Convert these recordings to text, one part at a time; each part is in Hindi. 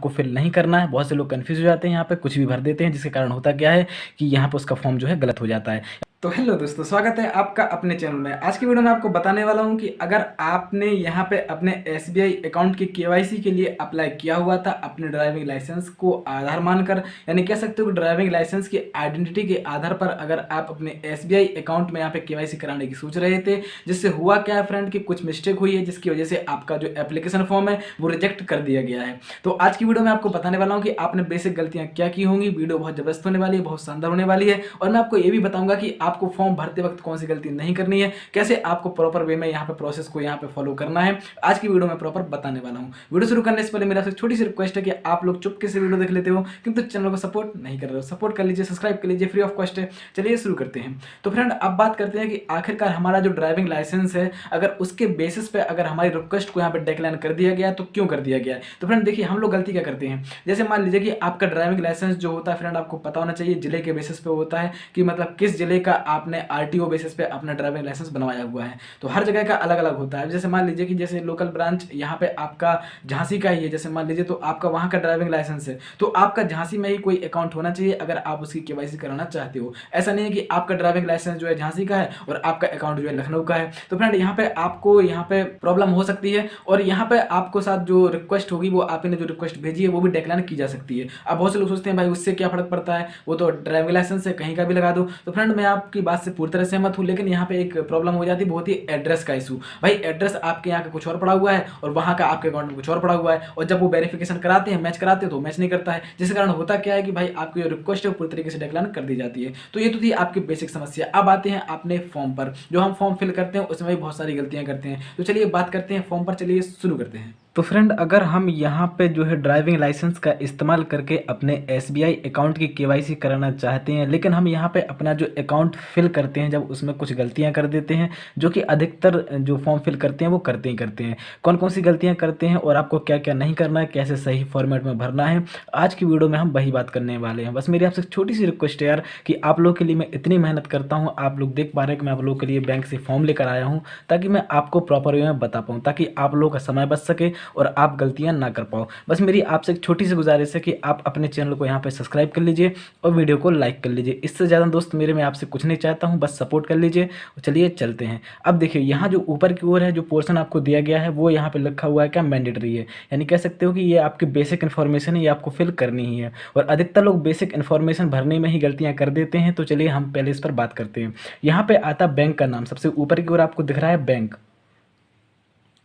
को फिल नहीं करना है। बहुत से लोग कन्फ्यूज़ हो जाते हैं, यहाँ पे कुछ भी भर देते हैं, जिसके कारण होता क्या है कि यहाँ पे उसका फॉर्म जो है गलत हो जाता है। तो हेलो दोस्तों, स्वागत है आपका अपने चैनल में। आज की वीडियो में आपको बताने वाला हूं कि अगर आपने यहाँ पे अपने एसबीआई अकाउंट की केवाईसी के लिए अप्लाई किया हुआ था अपने ड्राइविंग लाइसेंस को आधार मानकर, यानी कह सकते हो कि ड्राइविंग लाइसेंस की आइडेंटिटी के आधार पर अगर आप अपने एसबीआई अकाउंट में यहाँ पे केवाईसी कराने की सोच रहे थे, जिससे हुआ क्या है फ्रेंड कि कुछ मिस्टेक हुई है, जिसकी वजह से आपका जो एप्लीकेशन फॉर्म है वो रिजेक्ट कर दिया गया है। तो आज की वीडियो में आपको बताने वाला हूँ कि आपने बेसिक गलतियाँ क्या की होंगी। वीडियो बहुत जबरदस्त होने वाली है, बहुत शानदार होने वाली है, और मैं आपको ये भी बताऊंगा कि आपको फॉर्म भरते वक्त कौन सी गलती नहीं करनी है, कैसे आपको प्रॉपर वे में यहाँ पे प्रोसेस को यहाँ पे फॉलो करना है। आज की वीडियो में प्रॉपर बताने वाला हूँ। वीडियो शुरू करने से पहले मेरा आपसे छोटी सी रिक्वेस्ट है कि आप लोग चुपके से वीडियो देख लेते हो किंतु चैनल को सपोर्ट नहीं कर रहे हो, सपोर्ट कर लीजिए, सब्सक्राइब कर लीजिए, फ्री ऑफ कॉस्ट है। चलिए शुरू करते हैं। तो फ्रेंड अब बात करते हैं कि आखिरकार हमारा जो ड्राइविंग लाइसेंस है, अगर उसके बेसिस पे अगर हमारी रिक्वेस्ट को यहाँ पे डिक्लाइन कर दिया गया तो क्यों कर दिया गया है। तो फ्रेंड देखिए, हम लोग गलती क्या करते हैं, जैसे मान लीजिए कि आपका ड्राइविंग लाइसेंस जो होता है फ्रेंड, आपको पता होना चाहिए जिले के बेसिस पे होता है कि मतलब किस जिले का आपने आरटीओ बेसिस पे अपना ड्राइविंग लाइसेंस बनवाया हुआ है। तो हर जगह का अलग अलग होता है। जैसे मान लीजिए कि जैसे लोकल ब्रांच यहाँ पे आपका झांसी का ही है, जैसे मान लीजिए, तो आपका वहाँ का ड्राइविंग लाइसेंस है, तो आपका झांसी में ही कोई अकाउंट होना चाहिए अगर आप उसकी केवाईसी कराना चाहते हो। ऐसा नहीं है कि आपका ड्राइविंग लाइसेंस जो है झांसी का है और आपका अकाउंट जो है लखनऊ का है। तो फ्रेंड यहाँ पे आपको यहाँ पे प्रॉब्लम हो सकती है, और यहाँ पे आपको साथ जो रिक्वेस्ट होगी वो आपने जो रिक्वेस्ट भेजी है वो भी डिक्लाइन की जा सकती है। अब बहुत से लोग सोचते हैं भाई उससे क्या फर्क पड़ता है, वो तो ड्राइविंग लाइसेंस है, कहीं का भी लगा दो। तो फ्रेंड मैं आपकी बात से पूरी तरह सहमत हूँ, लेकिन यहाँ पे एक प्रॉब्लम हो जाती है, बहुत ही एड्रेस का इशू। भाई एड्रेस आपके यहाँ का कुछ और पड़ा हुआ है और वहाँ का आपके अकाउंट में कुछ और पड़ा हुआ है, और जब वो वेरिफिकेशन कराते हैं, मैच कराते हैं, तो मैच नहीं करता है, जिसके कारण होता क्या है कि भाई आपकी जो रिक्वेस्ट है वो पूरी तरीके से डिक्लाइन कर दी जाती है। तो ये तो थी आपकी बेसिक समस्या। अब आते हैं अपने फॉर्म पर। जो हम फॉर्म फिल करते हैं उसमें भी बहुत सारी गलतियां करते हैं। तो चलिए बात करते हैं फॉर्म पर, चलिए शुरू करते हैं। तो फ्रेंड अगर हम यहाँ पे जो है ड्राइविंग लाइसेंस का इस्तेमाल करके अपने एसबीआई अकाउंट की केवाईसी कराना चाहते हैं, लेकिन हम यहाँ पे अपना जो अकाउंट फिल करते हैं जब उसमें कुछ गलतियाँ कर देते हैं, जो कि अधिकतर जो फॉर्म फिल करते हैं वो करते ही करते हैं। कौन कौन सी गलतियाँ करते हैं और आपको क्या क्या नहीं करना है, कैसे सही फॉर्मेट में भरना है, आज की वीडियो में हम वही बात करने वाले हैं। बस मेरी आपसे छोटी सी रिक्वेस्ट है यार कि आप लोग के लिए मैं इतनी मेहनत करता हूँ, आप लोग देख पा रहे हैं कि मैं आप लोग के लिए बैंक से फॉर्म लेकर आया हूँ, ताकि मैं आपको प्रॉपर वे में बता पाऊँ, ताकि आप लोगों का समय बच सके और आप गलतियां ना कर पाओ। बस मेरी आपसे एक छोटी सी गुजारिश है कि आप अपने चैनल को यहाँ पे सब्सक्राइब कर लीजिए और वीडियो को लाइक कर लीजिए। इससे ज़्यादा दोस्त मेरे मैं आपसे कुछ नहीं चाहता हूँ, बस सपोर्ट कर लीजिए। चलिए चलते हैं। अब देखिए यहाँ जो ऊपर की ओर है जो पोर्शन आपको दिया गया है वो यहाँ पे लिखा हुआ है क्या, मैंडेटरी है, यानी कह सकते हो कि ये आपकी बेसिक इन्फॉर्मेशन है, ये आपको फिल करनी ही है। और अधिकतर लोग बेसिक इन्फॉर्मेशन भरने में ही गलतियाँ कर देते हैं। तो चलिए हम पहले इस पर बात करते हैं। यहाँ पे आता बैंक का नाम, सबसे ऊपर की ओर आपको दिख रहा है बैंक,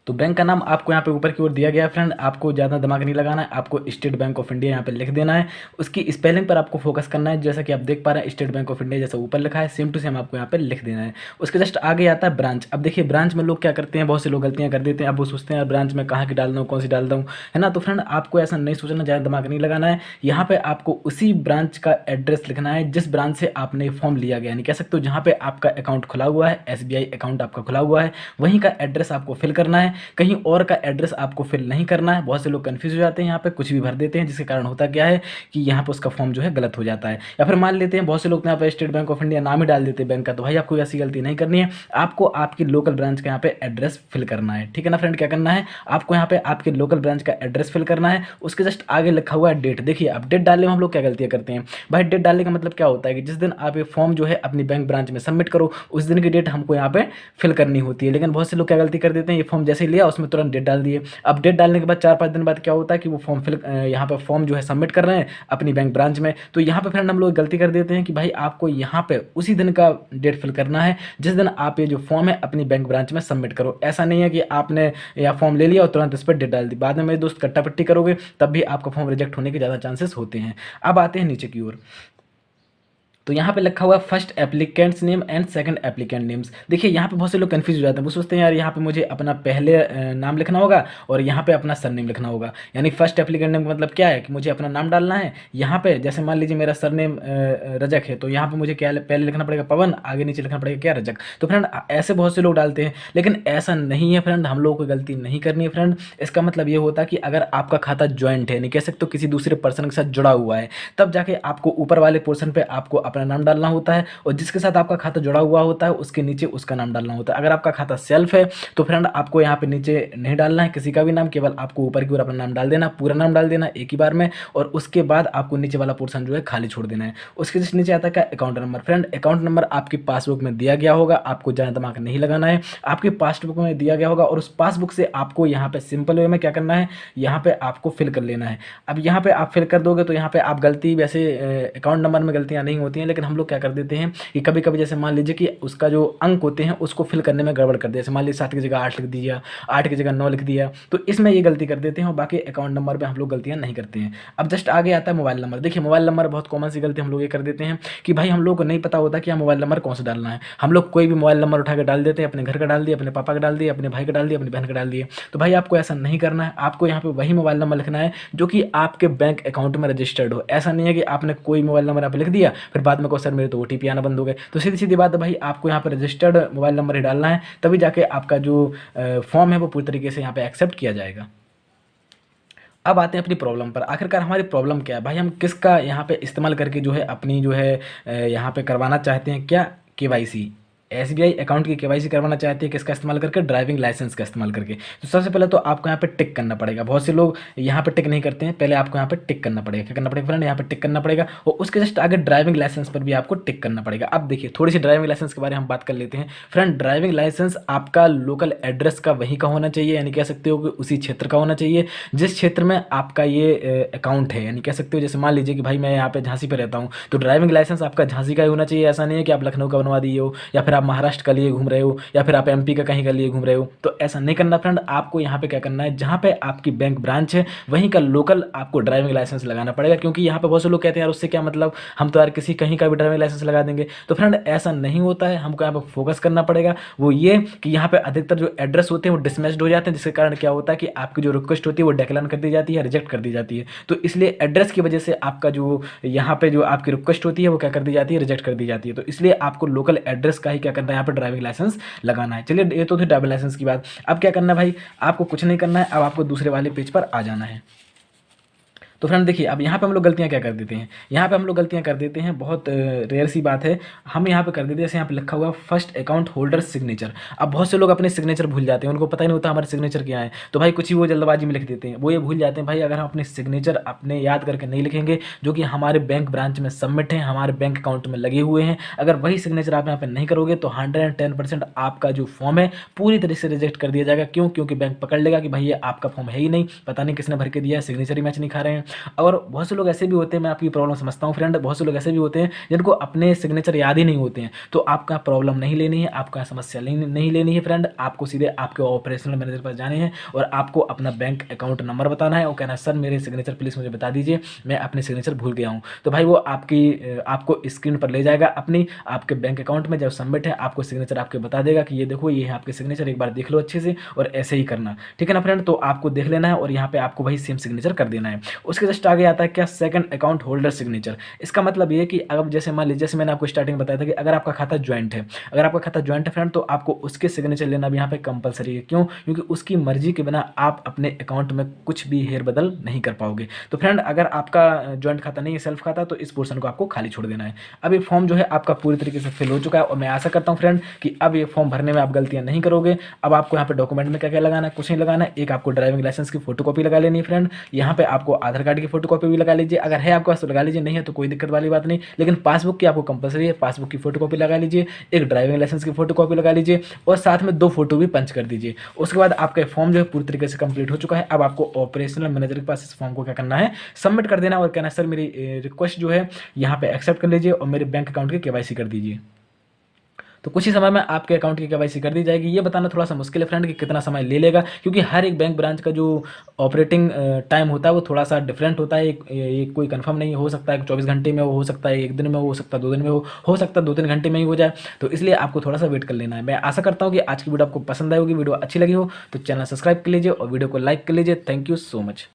तो बैंक का नाम आपको यहाँ पे ऊपर की ओर दिया गया है फ्रेंड। आपको ज़्यादा दिमाग नहीं लगाना है, आपको स्टेट बैंक ऑफ इंडिया यहाँ पे लिख देना है। उसकी स्पेलिंग पर आपको फोकस करना है, जैसा कि आप देख पा रहे हैं स्टेट बैंक ऑफ इंडिया जैसा ऊपर लिखा है, सेम टू सेम आपको यहाँ पे लिख देना है। उसके जस्ट आगे आता है ब्रांच। अब देखिए ब्रांच में लोग क्या करते हैं, बहुत से लोग गलतियाँ कर देते हैं। अब वो सोचते हैं यार ब्रांच में कहाँ की डाल दूँ, कौन सी डाल दूँ, है ना। तो फ्रेंड आपको ऐसा नहीं सोचना, ज़्यादा दिमाग नहीं लगाना है। यहाँ पे आपको उसी ब्रांच का एड्रेस लिखना है जिस ब्रांच से आपने फॉर्म लिया गया, यानी कह सकते हो जहाँ पे आपका अकाउंट खुला हुआ है, एसबीआई अकाउंट आपका खुला हुआ है, वहीं का एड्रेस आपको फिल करना है। कहीं और का एड्रेस आपको फिल नहीं करना है। बहुत से लोग कंफ्यूज हो जाते हैं, यहाँ पे कुछ भी भर देते हैं, जिसके कारण होता क्या है कि यहाँ पे उसका फॉर्म जो है गलत हो जाता है। या फिर मान लेते हैं बहुत से लोग यहाँ पे स्टेट बैंक ऑफ इंडिया नाम ही डाल देते हैं बैंक का। तो भाई आपको ऐसी गलती नहीं करनी है, आपको आपकी लोकल ब्रांच का यहाँ पे एड्रेस फिल करना है, ठीक है ना फ्रेंड। क्या करना है, आपको यहाँ पे आपके लोकल ब्रांच का एड्रेस फिल करना है। उसके जस्ट आगे लिखा हुआ है डेट। देखिए अब डेट डालने में हम लोग क्या गलतियाँ करते हैं भाई, डेट डालने का मतलब क्या होता है कि जिस दिन आप ये फॉर्म जो है अपनी बैंक ब्रांच में सबमिट करो उस दिन की डेट हमको यहाँ पे फिल करनी होती है। लेकिन बहुत से लोग क्या गलती कर देते हैं, ये फॉर्म जैसे ही लिया उसमें तुरंत डेट डाल दिए। अब डेट डालने के बाद 4-5 दिन बाद क्या होता है कि वो फॉर्म फिल यहाँ पे फॉर्म जो है सबमिट कर रहे हैं अपनी बैंक ब्रांच में। तो यहाँ पे फ्रेंड हम लोग गलती कर देते हैं कि भाई आपको यहाँ पे उसी दिन का डेट फिल करना है जिस दिन आप ये जो फॉर्म है अपनी बैंक ब्रांच में सबमिट करो। ऐसा नहीं है कि आपने यह फॉर्म ले लिया और तुरंत इस पर डेट डाल दी, बाद में मेरे दोस्त कट्टा पट्टी करोगे तब भी आपका फॉर्म रिजेक्ट होने के ज़्यादा चांसेस होते हैं। अब आते हैं नीचे की ओर। तो यहाँ पे लिखा हुआ है first applicants name and second applicant names. देखिए यहाँ पे बहुत से लोग कंफ्यूज हो जाते हैं, वो सोचते हैं यार यहाँ पे मुझे अपना पहले नाम लिखना होगा और यहाँ पे अपना सरनेम लिखना होगा। यानी फर्स्ट एप्लीकेंट नेम का मतलब क्या है कि मुझे अपना नाम डालना है यहाँ पे। जैसे मान लीजिए मेरा सरनेम रजक है, तो यहाँ पे मुझे क्या पहले लिखना पड़ेगा पवन, आगे नीचे लिखना पड़ेगा क्या, रजक। तो फ्रेंड ऐसे बहुत से लोग डालते हैं, लेकिन ऐसा नहीं है फ्रेंड, हम लोगों को गलती नहीं करनी है फ्रेंड। इसका मतलब ये होता है कि अगर आपका खाता ज्वाइंट है, नहीं कह सकते किसी दूसरे पर्सन के साथ जुड़ा हुआ है, तब जाके आपको ऊपर वाले पोर्शन पर आपको अपना नाम डालना होता है और जिसके साथ आपका खाता जुड़ा हुआ होता है उसके नीचे उसका नाम डालना होता है। अगर आपका खाता सेल्फ है तो फ्रेंड आपको यहाँ पे नीचे नहीं डालना है किसी का भी नाम, केवल आपको ऊपर की ओर अपना नाम डाल देना, पूरा नाम डाल देना एक ही बार में, और उसके बाद आपको नीचे वाला पोर्शन जो है खाली छोड़ देना है। उसके जस्ट नीचे आता है क्या, account number. Friend account number आपकी पासबुक में दिया गया होगा, आपको ज़्यादा दिमाग नहीं लगाना है, आपकी पासबुक में दिया गया होगा और उस पासबुक से आपको यहाँ पे सिंपल वे में क्या करना है, यहाँ पे आपको फिल कर लेना है। अब यहाँ पे आप फिल कर दोगे तो यहाँ पे आप गलती, वैसे अकाउंट नंबर में गलतियाँ नहीं होती हैं, लेकिन हम लोग क्या कर देते हैं कि कभी कभी जैसे मान लीजिए कि उसका जो अंक होते हैं उसको फिल करने में गड़बड़ कर दिया, जैसे मान लीजिए 7 की जगह 8 लिख दिया, 8 की जगह 9 लिख दिया, तो इसमें ये गलती कर देते हैं और बाकी अकाउंट नंबर पे हम लोग गलतियाँ नहीं करते हैं। अब जस्ट आगे आता है मोबाइल नंबर। देखिए मोबाइल नंबर बहुत कॉमन सी गलती हम लोग ये कर देते हैं कि भाई हम लोग को नहीं पता होता कि हम मोबाइल नंबर कौन सा डालना है, हम लोग कोई भी मोबाइल नंबर उठा के डाल देते हैं, अपने घर का डाल दिया, अपने पापा का डाल दिया, अपने भाई का डाल दिया, अपनी बहन का डाल दिया। तो भाई आपको ऐसा नहीं करना है, आपको यहाँ पे वही मोबाइल नंबर लिखना है जो कि आपके बैंक अकाउंट में रजिस्टर्ड हो। ऐसा नहीं है कि आपने कोई मोबाइल नंबर यहाँ पे लिख दिया फिर बाद में कहो सर मेरे तो OTP आना बंद हो गए। तो सीधी सीधी बात है भाई, आपको यहाँ पर रजिस्टर्ड मोबाइल नंबर ही डालना है, तभी जाके आपका जो फॉर्म है वो पूरी तरीके से यहाँ पे एक्सेप्ट किया जाएगा। अब आते हैं अपनी प्रॉब्लम पर। आखिरकार हमारी प्रॉब्लम क्या है भाई, हम किसका यहाँ पे इस्तेमाल करके जो है अपनी जो है यहाँ पे करवाना चाहते हैं क्या, KYC। SBI अकाउंट की KYC करवाना चाहते हैं किसका इस्तेमाल करके, ड्राइविंग लाइसेंस का इस्तेमाल करके। तो सबसे पहले तो आपको यहाँ पे टिक करना पड़ेगा। बहुत से लोग यहाँ पे टिक नहीं करते हैं, पहले आपको यहाँ पे टिक करना पड़ेगा। क्या करना पड़ेगा फ्रेंड, यहाँ पे टिक करना पड़ेगा और उसके जस्ट आगे ड्राइविंग लाइसेंस पर भी आपको टिक करना पड़ेगा। अब देखिए थोड़ी सी ड्राइविंग लाइसेंस के बारे में हम बात कर लेते हैं। फ्रेंड ड्राइविंग लाइसेंस आपका लोकल एड्रेस का वहीं का होना चाहिए, यानी कह सकते हो कि उसी क्षेत्र का होना चाहिए जिस क्षेत्र में आपका ये अकाउंट है। यानी कह सकते हो जैसे मान लीजिए कि भाई मैं यहाँ पे झांसी पे रहता हूँ तो ड्राइविंग लाइसेंस आपका झांसी का ही होना चाहिए। ऐसा नहीं है कि आप लखनऊ का बनवा दिए हो या फिर आप महाराष्ट्र का लिए घूम रहे हो या फिर आप MP का कहीं का लिए घूम रहे हो, तो ऐसा नहीं करना फ्रेंड। आपको यहाँ पे क्या करना है, जहाँ पे आपकी बैंक ब्रांच है वहीं का लोकल आपको ड्राइविंग लाइसेंस लगाना पड़ेगा। क्योंकि यहाँ पे बहुत से लोग कहते हैं यार उससे क्या मतलब, हम तो यार किसी कहीं का भी ड्राइविंग लाइसेंस लगा देंगे। तो फ्रेंड ऐसा नहीं होता है, हमको यहाँ पे फोकस करना पड़ेगा। वो ये कि यहाँ पे अधिकतर जो एड्रेस होते हैं वो डिसमैच्ड हो जाते हैं, जिसके कारण क्या होता है कि आपकी जो रिक्वेस्ट होती है वो डिक्लाइन कर दी जाती है, रिजेक्ट कर दी जाती है। तो इसलिए एड्रेस की वजह से आपका जो यहाँ पे जो आपकी रिक्वेस्ट होती है वो क्या कर दी जाती है, रिजेक्ट कर दी जाती है। तो इसलिए आपको लोकल एड्रेस का ही क्या करना है, यहाँ पे ड्राइविंग लाइसेंस लगाना है। चलिए ये तो थी ड्राइविंग लाइसेंस की बात। अब क्या करना है भाई, आपको कुछ नहीं करना है, अब आपको दूसरे वाले पेज पर आ जाना है। तो फ्रेंड देखिए अब यहाँ पे हम लोग गलतियाँ क्या कर देते हैं, यहाँ पे हम लोग गलतियाँ कर देते हैं, बहुत रेयर सी बात है। हम यहाँ पे कर देते हैं जैसे यहाँ पे लिखा हुआ फर्स्ट अकाउंट होल्डर सिग्नेचर। अब बहुत से लोग अपने सिग्नेचर भूल जाते हैं, उनको पता ही नहीं होता हमारे सिग्नेचर क्या है, तो भाई कुछ ही वो जल्दबाजी में लिख देते हैं, वो ये भूल जाते हैं भाई अगर हम अपने सिग्नेचर अपने याद करके नहीं लिखेंगे जो कि हमारे बैंक ब्रांच में सबमिट हैं, हमारे बैंक अकाउंट में लगे हुए हैं, अगर वही सिग्नेचर आप यहाँ पे नहीं करोगे तो 110% आपका जो फॉर्म है पूरी तरह से रिजेक्ट कर दिया जाएगा। क्यों, क्योंकि बैंक पकड़ लेगा कि भाई ये आपका फॉर्म है ही नहीं, पता नहीं किसने भर के दिया है, सिग्नेचर ही मैच नहीं खा रहे हैं। और बहुत से लोग ऐसे भी होते हैं, मैं आपकी प्रॉब्लम समझता हूँ फ्रेंड, बहुत से लोग ऐसे भी होते हैं जिनको अपने सिग्नेचर याद ही नहीं होते हैं। तो आपका प्रॉब्लम नहीं लेनी है, आपका समस्या नहीं लेनी है फ्रेंड, आपको सीधे आपके ऑपरेशनल मैनेजर पर जाने हैं और आपको अपना बैंक अकाउंट नंबर बताना है और कहना है सर मेरे सिग्नेचर प्लीज़ मुझे बता दीजिए, मैं अपने सिग्नेचर भूल गया हूँ। तो भाई वो आपको स्क्रीन पर ले जाएगा अपनी आपके बैंक अकाउंट में, जब सबमिट है आपको सिग्नेचर आपके बता देगा कि ये देखो ये है आपके सिग्नेचर, एक बार देख लो अच्छे से और ऐसे ही करना, ठीक है ना फ्रेंड। तो आपको देख लेना है और यहाँ पे आपको वही सेम सिग्नेचर कर देना है। उसके जस्ट आगे आता है क्या, सेकंड अकाउंट होल्डर सिग्नेचर। इसका मतलब ये है कि अब जैसे मान लीजिए, जैसे मैंने आपको स्टार्टिंग में बताया था कि अगर आपका खाता ज्वाइंट है, अगर आपका खाता ज्वाइंट है फ्रेंड तो आपको उसके सिग्नेचर लेना भी यहाँ पे कंपलसरी है। क्यों, क्योंकि उसकी मर्जी के बिना आप अपने अकाउंट में कुछ भी हेर बदल नहीं कर पाओगे। तो फ्रेंड अगर आपका ज्वाइंट खाता नहीं है, सेल्फ खाता, तो इस पोर्शन को आपको खाली छोड़ देना है। अब ये फॉर्म जो है आपका पूरी तरीके से फिल हो चुका है और मैं आशा करता हूँ फ्रेंड कि अब ये फॉर्म भरने में आप गलतियाँ नहीं करोगे। अब आपको यहाँ पे डॉक्यूमेंट में क्या क्या लगाना है, कुछ नहीं लगाना है। एक आपको ड्राइविंग लाइसेंस की फोटोकॉपी लगा लेनी है फ्रेंड, यहाँ पे आपको आधार कार्ड की फोटोकॉपी भी लगा लीजिए, अगर है आपके पास तो लगा लीजिए, नहीं है तो कोई दिक्कत वाली बात नहीं। लेकिन पासबुक की आपको कंपलसरी है, पासबुक की फोटोकॉपी लगा लीजिए, एक ड्राइविंग लाइसेंस की फोटोकॉपी लगा लीजिए और साथ में 2 फोटो भी पंच कर दीजिए। उसके बाद आपका फॉर्म जो है पूरी तरीके से कंप्लीट हो चुका है। अब आपको ऑपरेशनल मैनेजर के पास इस फॉर्म को क्या करना है, सबमिट कर देना और कहना है सर मेरी रिक्वेस्ट जो है यहाँ पे एक्सेप्ट कर लीजिए और मेरे बैंक अकाउंट की KYC कर दीजिए। तो कुछ ही समय में आपके अकाउंट की KYC कर दी जाएगी। ये बताना थोड़ा सा मुश्किल है फ्रेंड कि कितना समय ले लेगा, क्योंकि हर एक बैंक ब्रांच का जो ऑपरेटिंग टाइम होता है वो थोड़ा सा डिफरेंट होता है। एक कोई कंफर्म नहीं हो सकता है 24 घंटे में हो सकता है 1 दिन में हो सकता है 2 दिन में हो सकता है 2-3 घंटे में ही हो जाए। तो इसलिए आपको थोड़ा सा वेट कर लेना है। मैं आशा करता हूँ कि आज की वीडियो आपको पसंद आई होगी, वीडियो अच्छी लगी हो तो चैनल सब्सक्राइब कर लीजिए और वीडियो को लाइक कर लीजिए। Thank you so much.